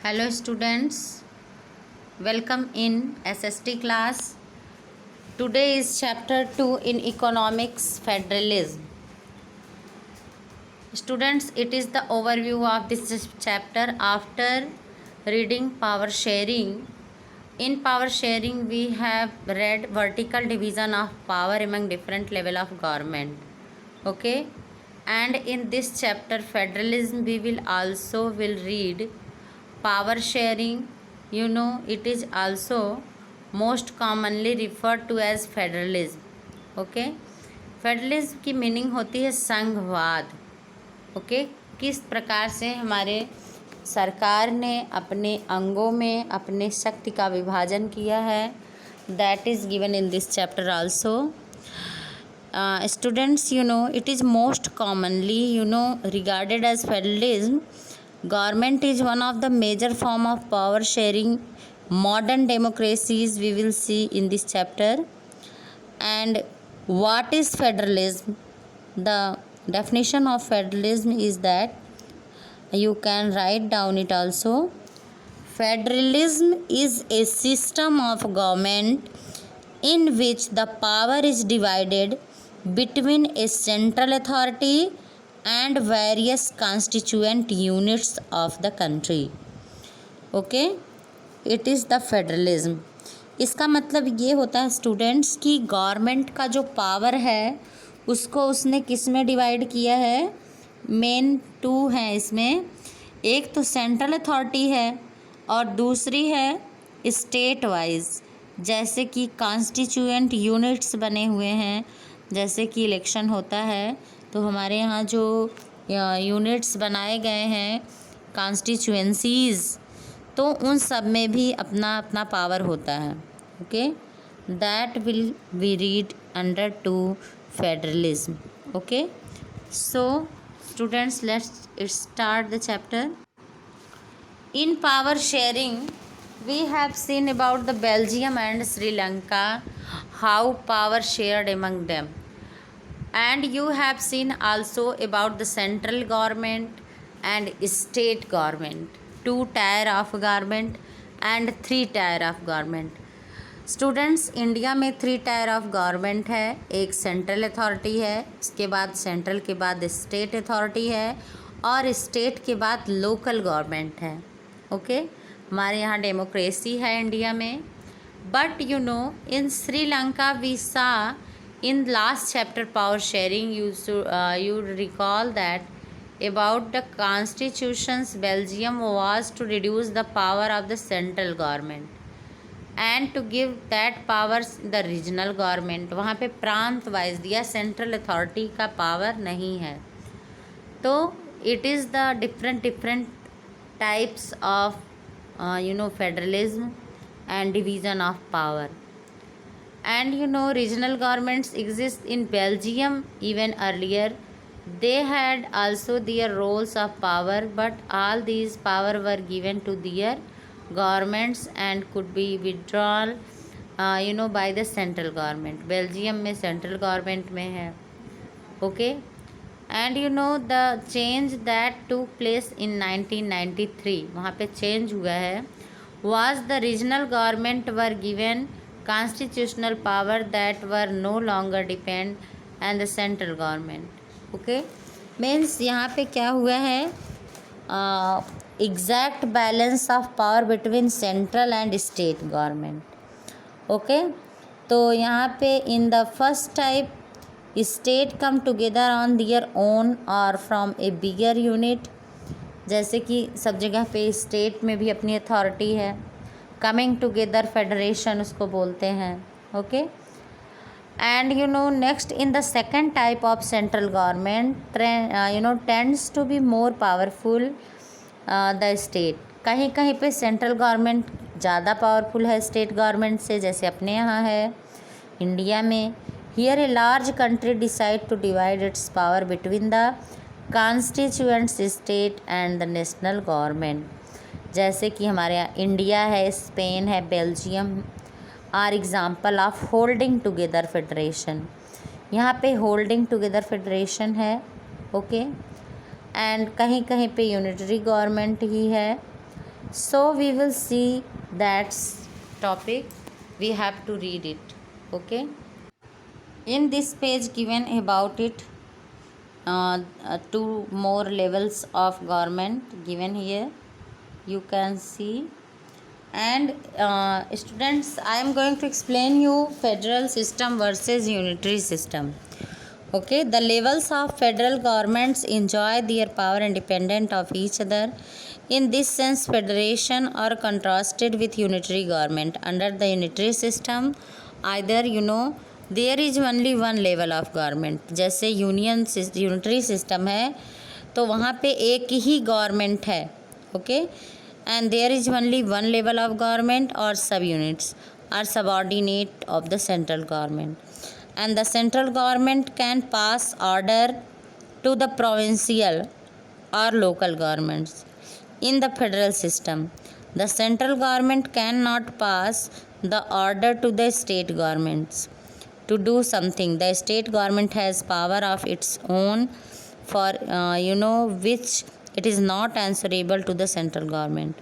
Hello students, welcome in SST class. Today is chapter 2 in economics federalism. Students, it is the overview of this chapter after reading power sharing. In power sharing we have read vertical division of power among different level of government. Okay, and in this chapter federalism we will also read power sharing. It is also most commonly referred to as federalism. Okay, federalism की meaning होती है संघवाद. Okay, किस प्रकार से हमारे सरकार ने अपने अंगों में अपने शक्ति का विभाजन किया है, that is given in this chapter also. Students, it is most commonly regarded as federalism. Government is one of the major form of power sharing modern democracies we will see in this chapter. And what is federalism? The definition of federalism is that you can write down it also. Federalism is a system of government in which the power is divided between a central authority and various constituent units of the country. Okay, it is the federalism. इसका मतलब ये होता है students कि government का जो power है उसको उसने किस में डिवाइड किया है. मेन टू हैं इसमें. एक तो सेंट्रल अथॉरिटी है और दूसरी है स्टेट वाइज. जैसे कि कॉन्स्टिट्यूएंट यूनिट्स बने हुए हैं, जैसे कि इलेक्शन होता है तो हमारे यहाँ जो यूनिट्स बनाए गए हैं कॉन्स्टिट्यूएंसीज़, तो उन सब में भी अपना अपना पावर होता है. Okay, that will be read under to federalism. Okay, so students, let's start the chapter. In power sharing we have seen about the Belgium and Sri Lanka, how power shared among them, and you have seen also about the central government and state government, 2 tier of government and 3 tier of government. Students, India में 3 tyre of government है. एक central authority है, उसके बाद central के बाद state authority है और स्टेट के बाद लोकल गवर्नमेंट है. ओके, हमारे यहाँ डेमोक्रेसी है इंडिया में. But in Sri Lanka we saw in last chapter power sharing you recall that about the constitutions Belgium was to reduce the power of the central government and to give that powers the regional government. वहाँ पे प्रांत wise दिया, central authority का power नहीं है. तो it is the different types of federalism and division of power. And regional governments exist in Belgium even earlier. They had also their roles of power, but all these power were given to their governments and could be withdrawn by the central government. Belgium में central government में है. Okay, and the change that took place in 1993, वहाँ पे change हुआ है, was the regional government were given constitutional power that were no longer depend on the central government. Okay, means यहाँ पे क्या हुआ है, exact balance of power between central and state government. Okay, तो यहाँ पे in the first type state come together on their own और from a bigger unit. जैसे कि सब जगह पे स्टेट में भी अपनी अथॉरिटी है. कमिंग टुगेदर फेडरेशन उसको बोलते हैं. Okay, and next in the second type of central government tends to be more powerful the state. कहीं कहीं पे सेंट्रल गवर्नमेंट ज़्यादा पावरफुल है स्टेट गवर्नमेंट से, जैसे अपने यहाँ है इंडिया में. Here a large country decide to divide its power between the constituent state and the national government. जैसे कि हमारे यहाँ इंडिया है, स्पेन है, Belgium are example of holding together federation. यहाँ पे होल्डिंग टुगेदर फेडरेशन है. ओके, एंड कहीं कहीं पे यूनिटरी गवर्नमेंट ही है. So we will see that topic. We have to read it. Okay. In this page given about it, two more levels of government given here. You can see. And students, I am going to explain you federal system versus unitary system. Okay, the levels of federal governments enjoy their power independent of each other. In this sense, federation are contrasted with unitary government. Under the unitary system, either there is only one level of government. जैसे unitary system है तो वहाँ पे एक ही government है. Okay, and there is only one level of government or subunits are subordinate of the central government, and the central government can pass order to the provincial or local governments. In the federal system, the central government cannot pass the order to the state governments to do something. The state government has power of its own for which it is not answerable to the central government,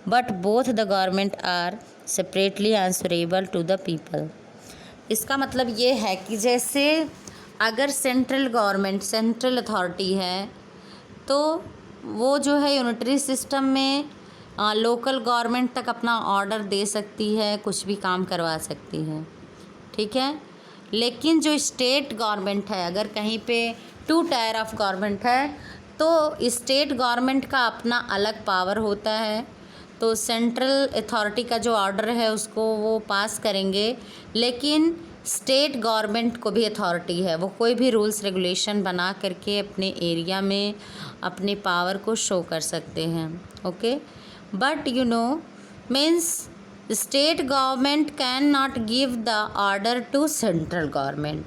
but both the government are separately answerable to the people. इसका मतलब ये है कि जैसे अगर central government central authority है तो वो जो है यूनिटरी सिस्टम में लोकल गवर्नमेंट तक अपना ऑर्डर दे सकती है, कुछ भी काम करवा सकती है. ठीक है, लेकिन जो स्टेट गवर्नमेंट है, अगर कहीं पे टू टायर ऑफ गवर्नमेंट है तो स्टेट गवर्नमेंट का अपना अलग पावर होता है. तो सेंट्रल अथॉरिटी का जो ऑर्डर है उसको वो पास करेंगे, लेकिन स्टेट गवर्नमेंट को भी अथॉरिटी है, वो कोई भी रूल्स रेगुलेशन बना करके अपने एरिया में अपने पावर को शो कर सकते हैं. Okay, but means state government can not give the order to central government.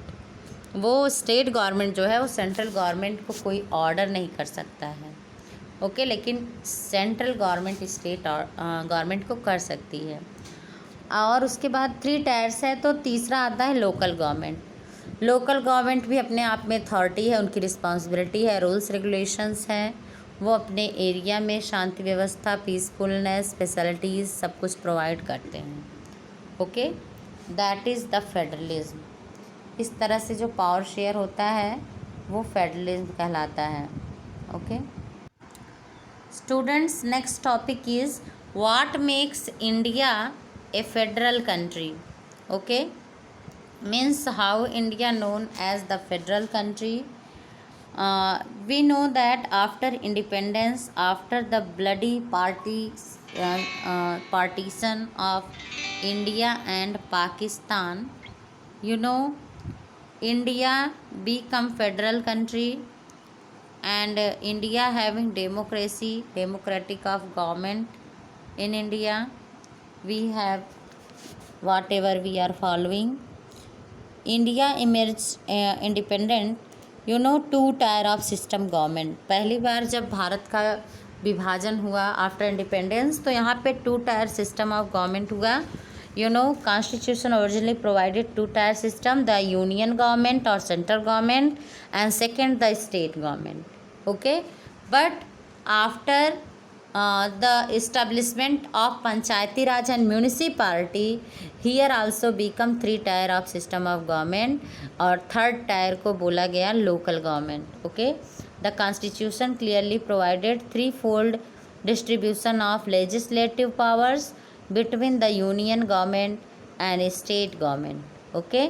वो स्टेट गवर्नमेंट जो है वो सेंट्रल गवर्नमेंट को कोई ऑर्डर नहीं कर सकता है. ओके, लेकिन सेंट्रल गवर्नमेंट स्टेट गवर्नमेंट को कर सकती है. और उसके बाद 3 टायर्स है तो तीसरा आता है लोकल गवर्नमेंट. लोकल गवर्नमेंट भी अपने आप में अथॉरिटी है, उनकी रिस्पॉन्सिबिलिटी है, रूल्स रेगुलेशंस हैं, वो अपने एरिया में शांति व्यवस्था, पीसफुलनेस, फैसिलिटीज़ सब कुछ प्रोवाइड करते हैं. Okay, that is the federalism. इस तरह से जो पावर शेयर होता है वो फेडरलिज्म कहलाता है. Okay students, next topic is what makes India a federal country. Okay, means how India known as the federal country. We know that after independence, after the bloody partition of India and Pakistan, India become federal country, and India having democratic of government in India. We have whatever we are following. India emerged independent, 2 tier of system government. पहली बार जब भारत का विभाजन हुआ after independence तो यहाँ पे 2 tier system of government हुआ. Constitution originally provided 2 tier system, the union government और central government, and second the state government. Okay, but after the establishment of Panchayati Raj and municipality, here also become 3 tier of system of government, और 3rd tier को बोला गया local government. Okay, the constitution clearly provided 3-fold distribution of legislative powers between the union government and state government. Okay,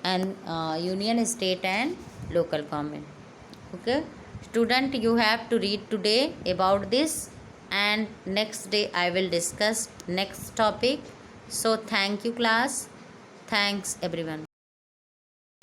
and union, state and local government. Okay student, you have to read today about this, and next day I will discuss next topic. So thank you class, thanks everyone.